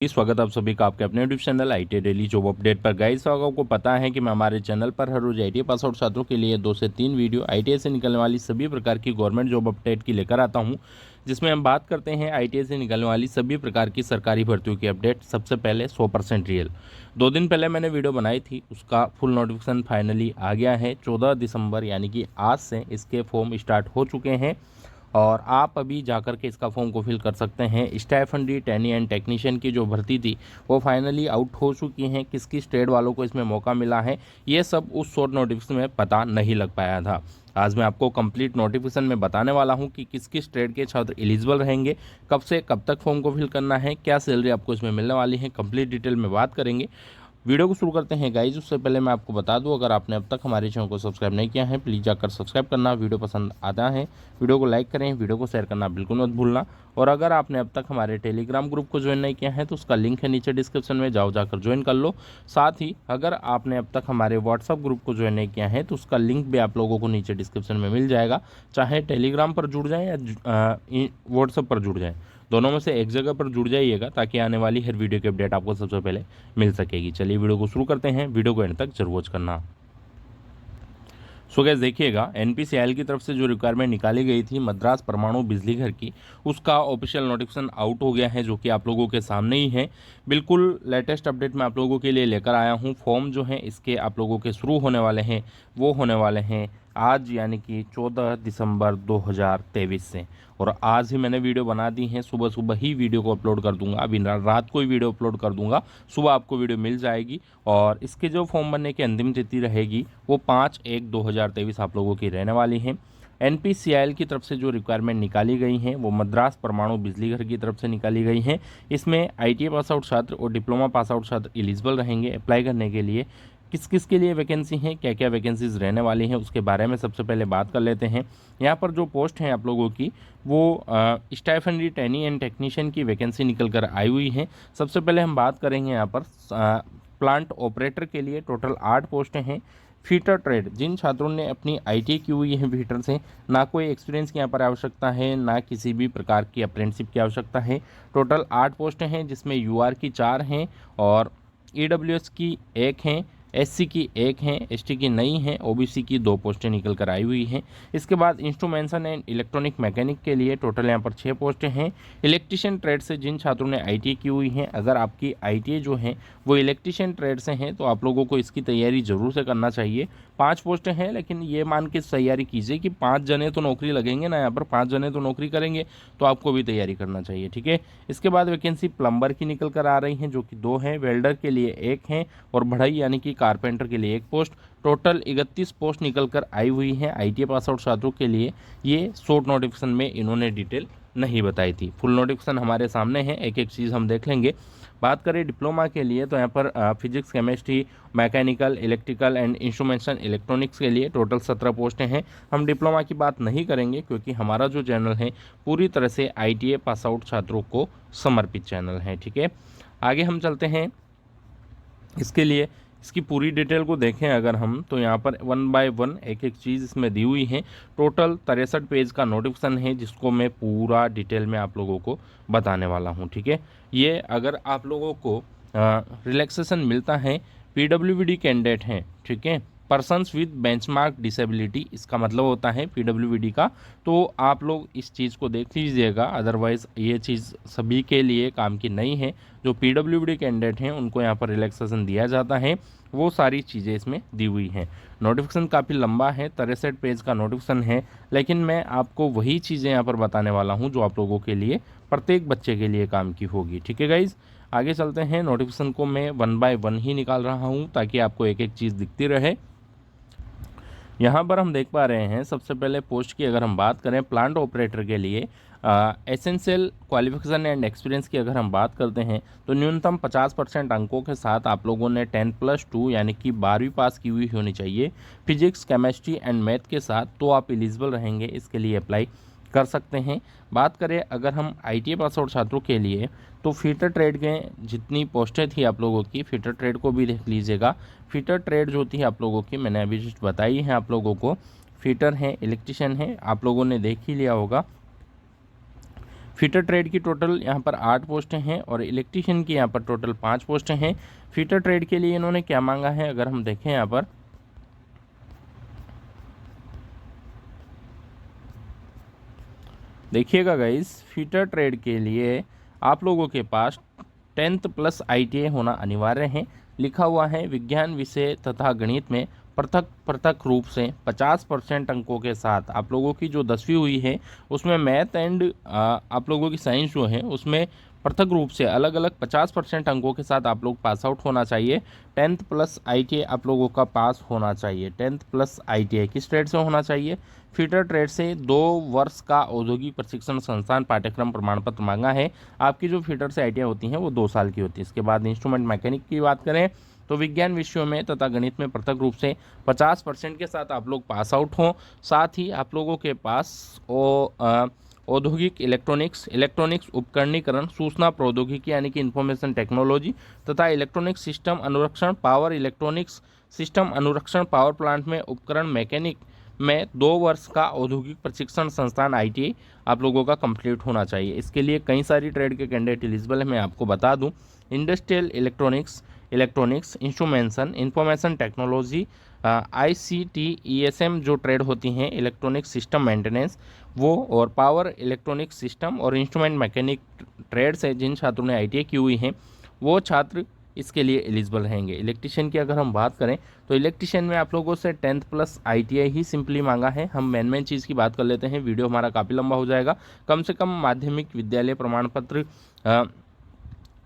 स्वागत है आप सभी का आपके अपने YouTube channel IT daily job update पर। गाइस, आपको पता है कि मैं हमारे चैनल पर हर रोज आईटीआई पास आउट छात्रों के लिए 2 से 3 वीडियो आईटीआई से निकलने वाली सभी प्रकार की गवर्नमेंट जॉब अपडेट की लेकर आता हूं, जिसमें हम बात करते हैं आईटीआई से निकलने वाली सभी प्रकार की सरकारी भर्तियों की अपडेट। सबसे पहले 100% रियल 2 दिन पहले मैंने वीडियो बनाई थी, उसका फुल नोटिफिकेशन फाइनली आ गया है। 14 दिसंबर यानी कि आज से इसके फॉर्म स्टार्ट हो चुके हैं और आप अभी जाकर के इसका फॉर्म को फिल कर सकते हैं। स्टाइफंडी टैनी एंड टेक्नीशियन की जो भर्ती थी वो फाइनली आउट हो चुकी हैं। किस किस ट्रेड वालों को इसमें मौका मिला है, ये सब उस शॉर्ट नोटिफिकेशन में पता नहीं लग पाया था। आज मैं आपको कंप्लीट नोटिफिकेशन में बताने वाला हूं कि किस किस ट्रेड के छात्र एलिजिबल रहेंगे, कब से कब तक फॉर्म को फिल करना है, क्या सैलरी आपको इसमें मिलने वाली है, कंप्लीट डिटेल में बात करेंगे। वीडियो को शुरू करते हैं गाइज। उससे पहले मैं आपको बता दूं, अगर आपने अब तक हमारे चैनल को सब्सक्राइब नहीं किया है प्लीज़ जाकर सब्सक्राइब करना। वीडियो पसंद आता है वीडियो को लाइक करें, वीडियो को शेयर करना बिल्कुल मत भूलना। और अगर आपने अब तक हमारे टेलीग्राम ग्रुप को ज्वाइन नहीं किया है तो उसका लिंक है नीचे डिस्क्रिप्शन में, जाकर ज्वाइन कर लो। साथ ही अगर आपने अब तक हमारे व्हाट्सअप ग्रुप को ज्वाइन नहीं किया है तो उसका लिंक भी आप लोगों को नीचे डिस्क्रिप्शन में मिल जाएगा। चाहे टेलीग्राम पर जुड़ जाएँ या व्हाट्सअप पर जुड़ जाएँ, दोनों में से एक जगह पर जुड़ जाइएगा ताकि आने वाली हर वीडियो की अपडेट आपको सबसे पहले मिल सकेगी। चलिए वीडियो को शुरू करते हैं, वीडियो को एंड तक जरूर वॉच करना। सो गैस देखिएगा, एनपीसीआईएल की तरफ से जो रिक्वायरमेंट निकाली गई थी मद्रास परमाणु बिजली घर की, उसका ऑफिशियल नोटिफिकेशन आउट हो गया है, जो कि आप लोगों के सामने ही है। बिल्कुल लेटेस्ट अपडेट मैं आप लोगों के लिए लेकर आया हूँ। फॉर्म जो है इसके आप लोगों के शुरू होने वाले हैं, वो होने वाले हैं आज यानी कि 14 दिसंबर 2023 से। और आज ही मैंने वीडियो बना दी है, सुबह सुबह ही वीडियो को अपलोड कर दूंगा, अभी रात को ही वीडियो अपलोड कर दूंगा, सुबह आपको वीडियो मिल जाएगी। और इसके जो फॉर्म भरने की अंतिम तिथि रहेगी वो 5/1/2023 आप लोगों की रहने वाली है। एनपीसीआईएल की तरफ से जो रिक्वायरमेंट निकाली गई हैं वो मद्रास परमाणु बिजली घर की तरफ से निकाली गई हैं। इसमें आईटीआई पास आउट छात्र और डिप्लोमा पास आउट छात्र एलिजिबल रहेंगे अप्लाई करने के लिए। किस किस के लिए वैकेंसी हैं, क्या क्या वैकेंसीज रहने वाली हैं, उसके बारे में सबसे पहले बात कर लेते हैं। यहाँ पर जो पोस्ट हैं आप लोगों की वो स्टाइफंडी टैनी एंड टेक्नीशियन की वैकेंसी निकल कर आई हुई है। सबसे पहले हम बात करेंगे यहाँ पर प्लांट ऑपरेटर के लिए टोटल 8 पोस्टें हैं। फीटर ट्रेड, जिन छात्रों ने अपनी आईटीआई की हुई है फीटर से, ना कोई एक्सपीरियंस की यहाँ पर आवश्यकता है, ना किसी भी प्रकार की अप्रेंटिसशिप की आवश्यकता है। टोटल 8 पोस्टें हैं, जिसमें यूआर की 4 हैं और ईडब्ल्यूएस की 1 हैं, एससी की 1 हैं, एसटी की नहीं हैं, ओबीसी की 2 पोस्टें निकल कर आई हुई हैं। इसके बाद इंस्ट्रूमेंटेशन एंड इलेक्ट्रॉनिक मैकेनिक के लिए टोटल यहाँ पर 6 पोस्टें हैं। इलेक्ट्रिशियन ट्रेड से जिन छात्रों ने आईटीआई की हुई हैं, अगर आपकी आईटीआई जो है वो इलेक्ट्रिशियन ट्रेड से हैं तो आप लोगों को इसकी तैयारी ज़रूर से करना चाहिए। 5 पोस्टें हैं, लेकिन ये मान के तैयारी कीजिए कि 5 जने तो नौकरी लगेंगे ना, यहाँ पर 5 जने तो नौकरी करेंगे, तो आपको भी तैयारी करना चाहिए, ठीक है। इसके बाद वैकेंसी प्लम्बर की निकल कर आ रही हैं, जो कि 2 हैं, वेल्डर के लिए 1 हैं और बढ़ई यानी कि कारपेंटर के लिए 1 पोस्ट। टोटल 31 पोस्ट निकल कर आई हुई हैं आईटीआई पास आउट छात्रों के लिए। ये शॉर्ट नोटिफिकेशन में इन्होंने डिटेल नहीं बताई थी, फुल नोटिफिकेशन हमारे सामने है, एक एक चीज़ हम देख लेंगे। बात करें डिप्लोमा के लिए तो यहाँ पर physics, chemistry, mechanical, electrical and instrumentation electronics के लिए टोटल 17 पोस्टें हैं। हम डिप्लोमा की बात नहीं करेंगे क्योंकि हमारा जो चैनल है पूरी तरह से आईटीआई पास आउट छात्रों को समर्पित चैनल है, ठीक है। आगे हम चलते हैं। इसके लिए इसकी पूरी डिटेल को देखें अगर हम, तो यहाँ पर 1 बाय 1 एक एक चीज़ इसमें दी हुई है। टोटल 63 पेज का नोटिफिकेशन है, जिसको मैं पूरा डिटेल में आप लोगों को बताने वाला हूँ, ठीक है। ये अगर आप लोगों को रिलैक्सेशन मिलता है, पीडब्ल्यूडी कैंडिडेट हैं, ठीक है, पर्सन्स विद बेंचमार्क डिसेबिलिटी, इसका मतलब होता है पीडब्ल्यूडी का, तो आप लोग इस चीज़ को देख लीजिएगा, अदरवाइज़ ये चीज़ सभी के लिए काम की नहीं है। जो पीडब्ल्यूडी कैंडिडेट हैं उनको यहाँ पर रिलैक्सेशन दिया जाता है, वो सारी चीज़ें इसमें दी हुई हैं। नोटिफिकेशन काफ़ी लंबा है, 63 पेज का नोटिफिकेशन है, लेकिन मैं आपको वही चीज़ें यहाँ पर बताने वाला हूँ जो आप लोगों के लिए, प्रत्येक बच्चे के लिए काम की होगी, ठीक है गाइज़। आगे चलते हैं। नोटिफिकेशन को मैं 1 बाय 1 ही निकाल रहा हूँ ताकि आपको एक एक चीज़ दिखती रहे। यहाँ पर हम देख पा रहे हैं, सबसे पहले पोस्ट की अगर हम बात करें, प्लांट ऑपरेटर के लिए एसेंशियल क्वालिफिकेशन एंड एक्सपीरियंस की अगर हम बात करते हैं तो न्यूनतम 50% अंकों के साथ आप लोगों ने 10+2 यानी कि 12वीं पास की हुई होनी चाहिए फिजिक्स, केमिस्ट्री एंड मैथ के साथ, तो आप एलिजिबल रहेंगे, इसके लिए अप्लाई कर सकते हैं। बात करें अगर हम आईटीआई पास आउट छात्रों के लिए, तो फीटर ट्रेड के जितनी पोस्टें थी आप लोगों की, फीटर ट्रेड को भी देख लीजिएगा। फीटर ट्रेड जो थी आप लोगों की, मैंने अभी जस्ट बताई है आप लोगों को, फीटर हैं, इलेक्ट्रिशियन हैं, आप लोगों ने देख ही लिया होगा। फीटर ट्रेड की टोटल यहाँ पर 8 पोस्टें हैं और इलेक्ट्रीशियन की यहाँ पर टोटल 5 पोस्टें हैं। फीटर ट्रेड के लिए इन्होंने क्या मांगा है, अगर हम देखें यहाँ पर देखिएगा गाइस, फीटर ट्रेड के लिए आप लोगों के पास 10th प्लस ITI होना अनिवार्य है। लिखा हुआ है विज्ञान विषय तथा गणित में पृथक पृथक रूप से 50% अंकों के साथ। आप लोगों की जो 10वीं हुई है उसमें मैथ एंड आप लोगों की साइंस जो है उसमें पृथक रूप से अलग अलग 50% अंकों के साथ आप लोग पास आउट होना चाहिए। 10th प्लस ITI आप लोगों का पास होना चाहिए। 10th प्लस ITI किस ट्रेड से होना चाहिए? फीटर ट्रेड से 2 वर्ष का औद्योगिक प्रशिक्षण संस्थान पाठ्यक्रम प्रमाण पत्र मांगा है। आपकी जो फीटर से ITI होती हैं वो 2 साल की होती है। इसके बाद इंस्ट्रूमेंट मैकेनिक की बात करें तो विज्ञान विषयों में तथा गणित में पृथक रूप से 50% के साथ आप लोग पास आउट हों। साथ ही आप लोगों के पास औद्योगिक इलेक्ट्रॉनिक्स उपकरणीकरण, सूचना प्रौद्योगिकी यानी कि इंफॉर्मेशन टेक्नोलॉजी तथा इलेक्ट्रॉनिक सिस्टम अनुरक्षण, पावर इलेक्ट्रॉनिक्स सिस्टम अनुरक्षण, पावर प्लांट में उपकरण मैकेनिक में 2 वर्ष का औद्योगिक प्रशिक्षण संस्थान ITI आप लोगों का कंप्लीट होना चाहिए। इसके लिए कई सारी ट्रेड के कैंडिडेट एलिजिबल है। मैं आपको बता दूं, industrial electronics, instrumentation, information technology, ICT, ESM जो ट्रेड होती हैं, इलेक्ट्रॉनिक सिस्टम मेंटेनेंस वो, और पावर इलेक्ट्रॉनिक सिस्टम और इंस्ट्रूमेंट मैकेनिक ट्रेड से जिन छात्रों ने ITI की हुई हैं वो छात्र इसके लिए एलिजिबल रहेंगे। इलेक्ट्रीशियन की अगर हम बात करें तो इलेक्ट्रीशियन में आप लोगों से 10th प्लस ITI ही सिंपली मांगा है। हम मेन चीज़ की बात कर लेते हैं, वीडियो हमारा काफ़ी लंबा हो जाएगा। कम से कम माध्यमिक विद्यालय प्रमाण पत्र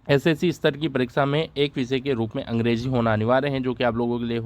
SSC स्तर की परीक्षा में एक विषय के रूप में अंग्रेजी होना अनिवार्य है, जो कि आप लोगों के लिए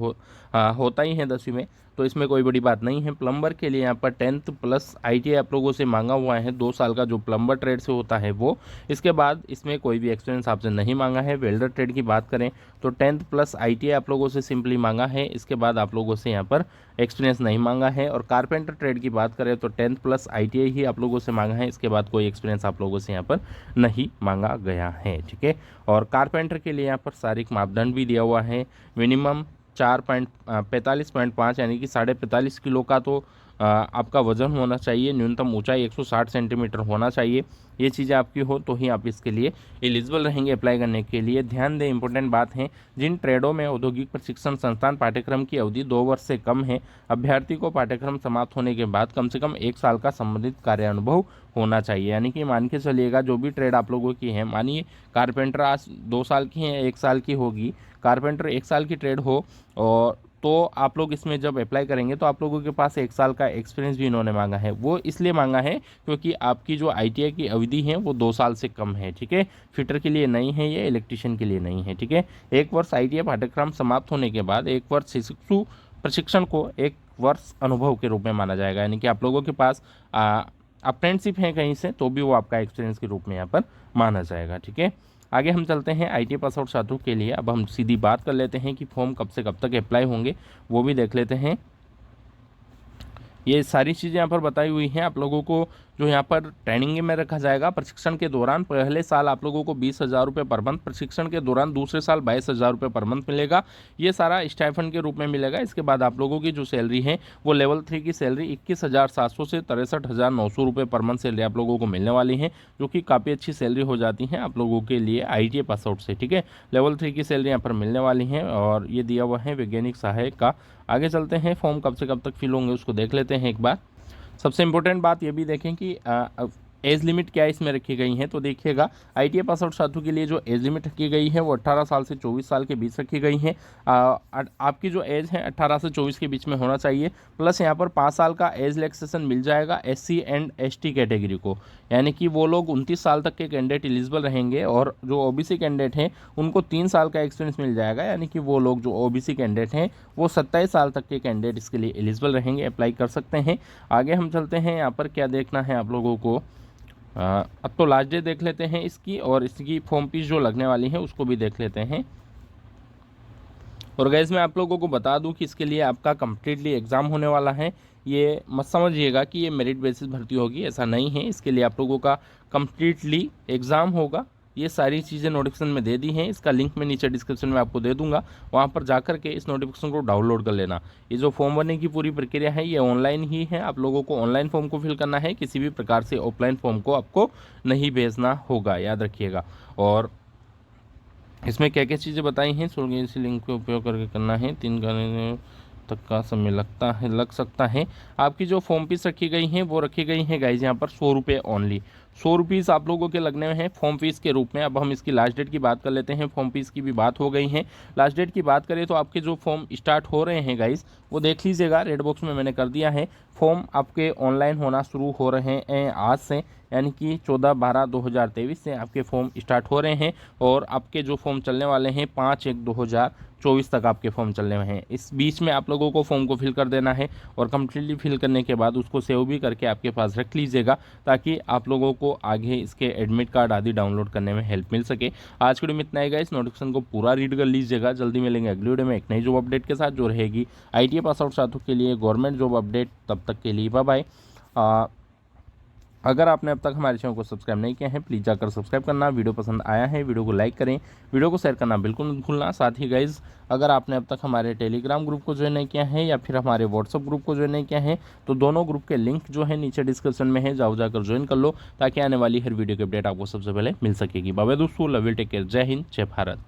होता ही है 10वीं में, तो इसमें कोई बड़ी बात नहीं है। प्लम्बर के लिए यहाँ पर 10th प्लस ITI आप लोगों से मांगा हुआ है, 2 साल का जो प्लम्बर ट्रेड से होता है वो। इसके बाद इसमें कोई भी एक्सपीरियंस आपसे नहीं मांगा है। वेल्डर ट्रेड की बात करें तो 10th प्लस ITI आप लोगों से सिंपली मांगा है। इसके बाद आप लोगों से यहाँ पर एक्सपीरियंस नहीं मांगा है। और कारपेंटर ट्रेड की बात करें तो 10th प्लस ITI ही आप लोगों से मांगा है। इसके बाद कोई एक्सपीरियंस आप लोगों से यहाँ पर नहीं मांगा गया है, ठीक है। और कारपेंटर के लिए यहाँ पर शारीरिक मापदंड भी दिया हुआ है। मिनिमम 45.5 यानी कि 45.5 किलो का तो आपका वजन होना चाहिए। न्यूनतम ऊंचाई 160 सेंटीमीटर होना चाहिए। ये चीज़ें आपकी हो तो ही आप इसके लिए एलिजिबल रहेंगे अप्लाई करने के लिए। ध्यान दें, इंपॉर्टेंट बात है, जिन ट्रेडों में औद्योगिक प्रशिक्षण संस्थान पाठ्यक्रम की अवधि 2 वर्ष से कम है, अभ्यर्थी को पाठ्यक्रम समाप्त होने के बाद कम से कम 1 साल का संबंधित कार्य अनुभव होना चाहिए। यानी कि मान के चलिएगा जो भी ट्रेड आप लोगों की है, मानिए कारपेंटर आज 2 साल की है, 1 साल की होगी, कारपेंटर 1 साल की ट्रेड हो, और तो आप लोग इसमें जब अप्लाई करेंगे तो आप लोगों के पास 1 साल का एक्सपीरियंस भी इन्होंने मांगा है। वो इसलिए मांगा है क्योंकि आपकी जो ITI की अवधि है वो 2 साल से कम है, ठीक है। फिटर के लिए नहीं है ये, इलेक्ट्रीशियन के लिए नहीं है, ठीक है। 1 वर्ष ITI पाठ्यक्रम समाप्त होने के बाद 1 वर्ष शिक्षु प्रशिक्षण को 1 वर्ष अनुभव के रूप में माना जाएगा। यानी कि आप लोगों के पास अप्रेंटिसशिप है कहीं से तो भी वो आपका एक्सपीरियंस के रूप में यहाँ पर माना जाएगा, ठीक है। आगे हम चलते हैं ITI पास आउट छात्रों के लिए। अब हम सीधी बात कर लेते हैं कि फॉर्म कब से कब तक अप्लाई होंगे, वो भी देख लेते हैं। ये सारी चीज़ें यहाँ पर बताई हुई हैं। आप लोगों को जो यहाँ पर ट्रेनिंग में रखा जाएगा, प्रशिक्षण के दौरान पहले साल आप लोगों को 20,000 रुपये पर मंथ, प्रशिक्षण के दौरान दूसरे साल 22,000 रुपये पर मंथ मिलेगा। ये सारा स्टाइफंड के रूप में मिलेगा। इसके बाद आप लोगों की जो सैलरी है वो लेवल 3 की सैलरी 21,700 से 63,900 रुपये पर मंथ सैलरी आप लोगों को मिलने वाली है, जो कि काफ़ी अच्छी सैलरी हो जाती है आप लोगों के लिए ITI पास आउट से, ठीक है। लेवल 3 की सैलरी यहाँ पर मिलने वाली है और ये दिया हुआ है वैज्ञानिक सहायक का। आगे चलते हैं, फॉर्म कब से कब तक फिल होंगे उसको देख लेते हैं एक बार। सबसे इम्पोर्टेंट बात ये भी देखें कि एज लिमिट क्या इसमें रखी गई है। तो देखिएगा, ITI पास आउट छात्रों के लिए जो एज लिमिट रखी गई है वो 18 साल से 24 साल के बीच रखी गई है। आपकी जो एज है 18 से 24 के बीच में होना चाहिए। प्लस यहाँ पर 5 साल का एज रिलैक्सेशन मिल जाएगा SC एंड ST कैटेगरी को, यानी कि वो लोग 29 साल तक के कैंडिडेट एलिजिबल रहेंगे। और जो OBC कैंडिडेट हैं उनको 3 साल का एक्सपीरियंस मिल जाएगा, यानी कि वो लोग जो OBC कैंडिडेट हैं वो 27 साल तक के कैंडिडेट इसके लिए एलिजिबल रहेंगे, अप्लाई कर सकते हैं। आगे हम चलते हैं, यहाँ पर क्या देखना है आप लोगों को। अब तो लास्ट डे देख लेते हैं इसकी, और इसकी फॉर्म फीस जो लगने वाली है उसको भी देख लेते हैं। और गाइस मैं आप लोगों को बता दूं कि इसके लिए आपका कम्प्लीटली एग्ज़ाम होने वाला है। ये मत समझिएगा कि ये मेरिट बेसिस भर्ती होगी, ऐसा नहीं है। इसके लिए आप लोगों का कम्प्लीटली एग्ज़ाम होगा, ये सारी चीज़ें नोटिफिकेशन में दे दी हैं। इसका लिंक मैं नीचे डिस्क्रिप्शन में आपको दे दूंगा, वहाँ पर जाकर के इस नोटिफिकेशन को डाउनलोड कर लेना। ये जो फॉर्म भरने की पूरी प्रक्रिया है ये ऑनलाइन ही है। आप लोगों को ऑनलाइन फॉर्म को फिल करना है, किसी भी प्रकार से ऑफलाइन फॉर्म को आपको नहीं भेजना होगा, याद रखिएगा। और इसमें क्या क्या चीज़ें बताई हैं, सुनिए। इसी लिंक का उपयोग करके करना है। 3 घंटे तक का समय लग सकता है। आपकी जो फॉर्म फीस रखी गई हैं वो रखी गई हैं गाइज यहाँ पर 100 रुपये ओनली। 100 रुपीज़ आप लोगों के लगने में हैं फॉर्म फीस के रूप में। अब हम इसकी लास्ट डेट की बात कर लेते हैं। फॉर्म फीस की भी बात हो गई है। लास्ट डेट की बात करें तो आपके जो फॉर्म स्टार्ट हो रहे हैं गाइज वो देख लीजिएगा, रेड बॉक्स में मैंने कर दिया है। फॉर्म आपके ऑनलाइन होना शुरू हो रहे हैं आज से, यानी कि 14/12/2023 से आपके फॉर्म स्टार्ट हो रहे हैं। और आपके जो फॉर्म चलने वाले हैं 5/1/2024 तक आपके फॉर्म चलने वाले हैं। इस बीच में आप लोगों को फॉर्म को फिल कर देना है और कम्प्लीटली फिल करने के बाद उसको सेव भी करके आपके पास रख लीजिएगा, ताकि आप लोगों को आगे इसके एडमिट कार्ड आदि डाउनलोड करने में हेल्प मिल सके। आज की वीडियो में इतना ही गाइस, नोटिफिकेशन को पूरा रीड कर लीजिएगा। जल्दी मिलेंगे अगली वीडियो में एक नई जॉब अपडेट के साथ, जो रहेगी ITA पास आउट साथियों के लिए गवर्नमेंट जॉब अपडेट। तब तक के लिए बाय बाय। अगर आपने अब तक हमारे चैनल को सब्सक्राइब नहीं किया है प्लीज़ जाकर सब्सक्राइब करना। वीडियो पसंद आया है वीडियो को लाइक करें, वीडियो को शेयर करना बिल्कुल मत भूलना। साथ ही गाइज अगर आपने अब तक हमारे टेलीग्राम ग्रुप को ज्वाइन नहीं किया है या फिर हमारे व्हाट्सअप ग्रुप को ज्वाइन नहीं किया है तो दोनों ग्रुप के लिंक जो है नीचे डिस्क्रिप्शन में है, जाकर ज्वाइन कर लो, ताकि आने वाली हर वीडियो की अपडेट आपको सबसे पहले मिल सकेगी। बाय बाय दोस्तों, लव यू, टेक केयर, जय हिंद, जय भारत।